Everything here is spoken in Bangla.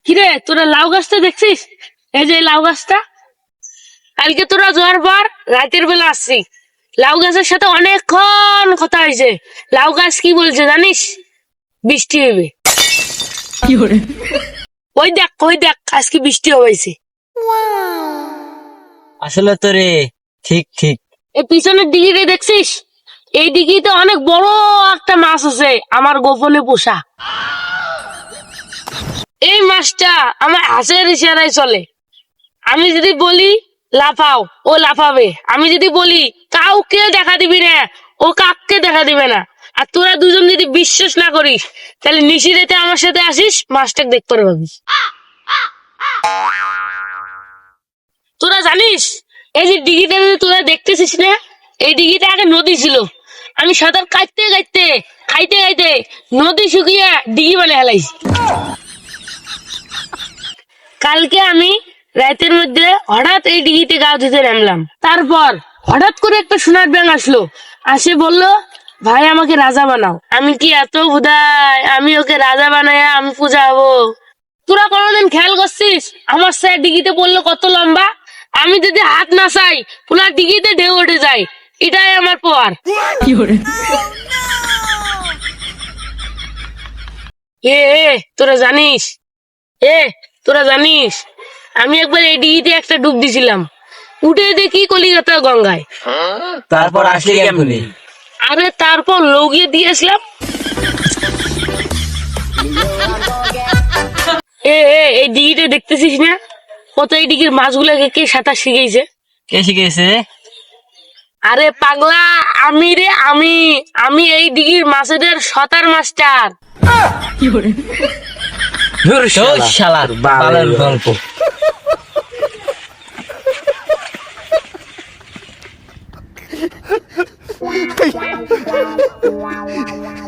কিরে তোরা লাউ গাছটা দেখছিস? এই যে লাউ গাছটা, কালকে তোরা যাওয়ার পর রাতের বেলা আসছি, লাউ গাছের সাথে অনেকক্ষণ কথা হয়েছে। লাউ গাছ কি বলছে জানিস? বৃষ্টি হবে। ওই দেখ আজকে বৃষ্টি হয়েছে। আসলে তো রে, ঠিক ঠিক। এই পিছনের দিঘিতে দেখছিস? এই দিঘিতে অনেক বড় একটা মাছ আছে, আমার গোপনে পোষা। এই মাছটা আমার হাতের ইশারায় চলে। আমি যদি বলি লাফাও, ও লাফাবে। আমি যদি বলি কাউকে দেখা দিবি না, ও কাককে দেখা দিবে না। আর তোরা দুজন যদি বিশ্বাস না করিস, তাহলে নিশিরাতে আমার সাথে আসিস, মাছটাকে দেখতে পাবি। তোরা জানিস এই যে দিঘিটা তোরা দেখতেছিস না, এই দিঘিটা আগে নদী ছিল। আমি সাঁতার কাটতে কাটতে খাইতে খাইতে নদী শুকিয়ে দিঘি বানিয়ে হেলাইছি। কালকে আমি রাতের মধ্যে হঠাৎ এই দিঘিতে গা ধুতে নামলাম। তারপর হঠাৎ করে একটা সোনার ব্যাঙ আসলো, আসে বলল, ভাই আমাকে রাজা বানাও। আমি কি এত হুদায় আমি ওকে রাজা বানায় আমি পূজা হবো? তোরা কোনোদিন খেয়াল করছিস আমার স্যার দিঘিতে পড়লো কত লম্বা? আমি যদি হাত না চাই পুরা দিঘিতে ঢেউ উঠে যায়। এটাই আমার পাওয়ার। এ এ, তোরা জানিস এ তোরা জানিস আমি একবার এই দিঘিতে একটা ডুব দিছিলাম, উঠে দেখি কলিকাতা গঙ্গায়। তারপর আসলি কেমনি? আরে তারপর লগিয়ে দিয়েছিলাম। এই দিঘিতে দেখতেছিস না কত এই দিঘির মাছগুলাকে কে সাঁতার শিখেছে? কে শিখেছে? আরে পাগলা, আমি রে, আমি এই দিঘির মাছেদের সাঁতার মাস্টার। শালার বালের গল্প। Wow, wow, wow, wow, wow, wow.